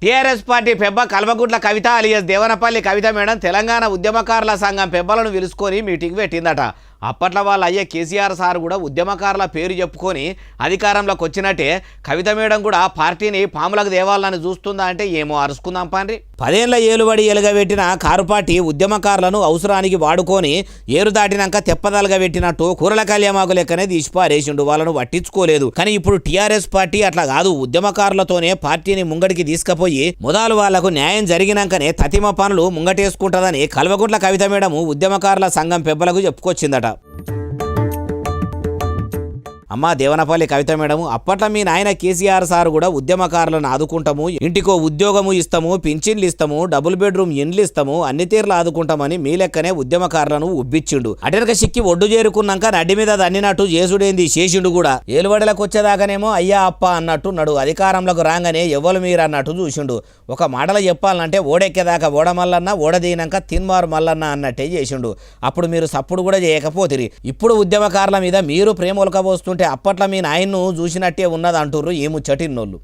TRS party పెబ్బ Kalvakuntla Kavitha alias Devanapally కవిత madam Telangana ఉద్యమకారుల సంఘం పెబ్బలను పిలుచుకొని మీటింగ్ పెట్టిందట. అప్పట్లో వాళ్ళ అయ్యే కేసీఆర్ సార్ కూడా ఉద్యమకారుల పేరు చెప్పుకొని అధికారంలోకి వచ్చినట్టే కవిత మేడం కూడా పార్టీని పాములకు దేవాలని చూస్తుందా అంటే ఏమో అరుచుకుందాం పాండ్రి. 10 ఏళ్ల ఏలుబడి ఎలుగబెట్టిన కారు పార్టీ ఉద్యమకారులను అవసరానికి వాడుకొని ఏరు దాటినాక తెప్పదలుగా పెట్టినట్టు కూరల కళ్యామాకు లెక్కనే తీసిపారేసిండు. వాళ్ళను పట్టించుకోలేదు. కానీ ఇప్పుడు టీఆర్ఎస్ పార్టీ అట్లా కాదు. ఉద్యమకారులతోనే పార్టీని ముంగడికి తీసుకుపోయి మొదలు వాళ్లకు న్యాయం జరిగినాకనే తతిమ పనులు ముంగటేసుకుంటుందని కల్వకుంట్ల కవిత మేడం ఉద్యమకారుల సంఘం పెబ్బలకు చెప్పుకొచ్చిందట. అమ్మా దేవనపల్లి కవిత మేడం, అప్పట్లో మీ నాయన కేసీఆర్ సార్ కూడా ఉద్యమకారులను ఆదుకుంటాము, ఇంటికో ఉద్యోగము ఇస్తాము, పింఛన్లు ఇస్తాము, డబుల్ బెడ్రూమ్ ఇండ్లు ఇస్తాము, అన్ని తీర్లు ఆదుకుంటామని మీ లెక్కనే ఉద్యమకారులను ఉబ్బిచ్చిండు. అటెనక సిక్కి ఒడ్డు చేరుకున్నాక నడ్డి మీద దన్నినట్టు చేసుడేంది చేసిండు కూడా. ఏలుబడిలకు వచ్చేదాకానేమో అయ్యా అప్ప అన్నట్టు నడు, అధికారంలోకి రాగానే ఎవ్వరు మీరు అన్నట్టు చూసిండు. ఒక మాటలో చెప్పాలంటే ఓడెక్కేదాకా ఓడమల్లన్న, ఓడదీనాక తిన్మారు మల్లన్న అన్నట్టే చేసిండు. అప్పుడు మీరు సప్పుడు కూడా చేయకపోతిరి. ఇప్పుడు ఉద్యమకారుల మీద మీరు ప్రేమొలకబోస్తుంటే అప్పట్లో మీ నాయన్ను చూసినట్టే ఉన్నది అంటుర్రు ఈ ముచ్చటిన్నోళ్ళు.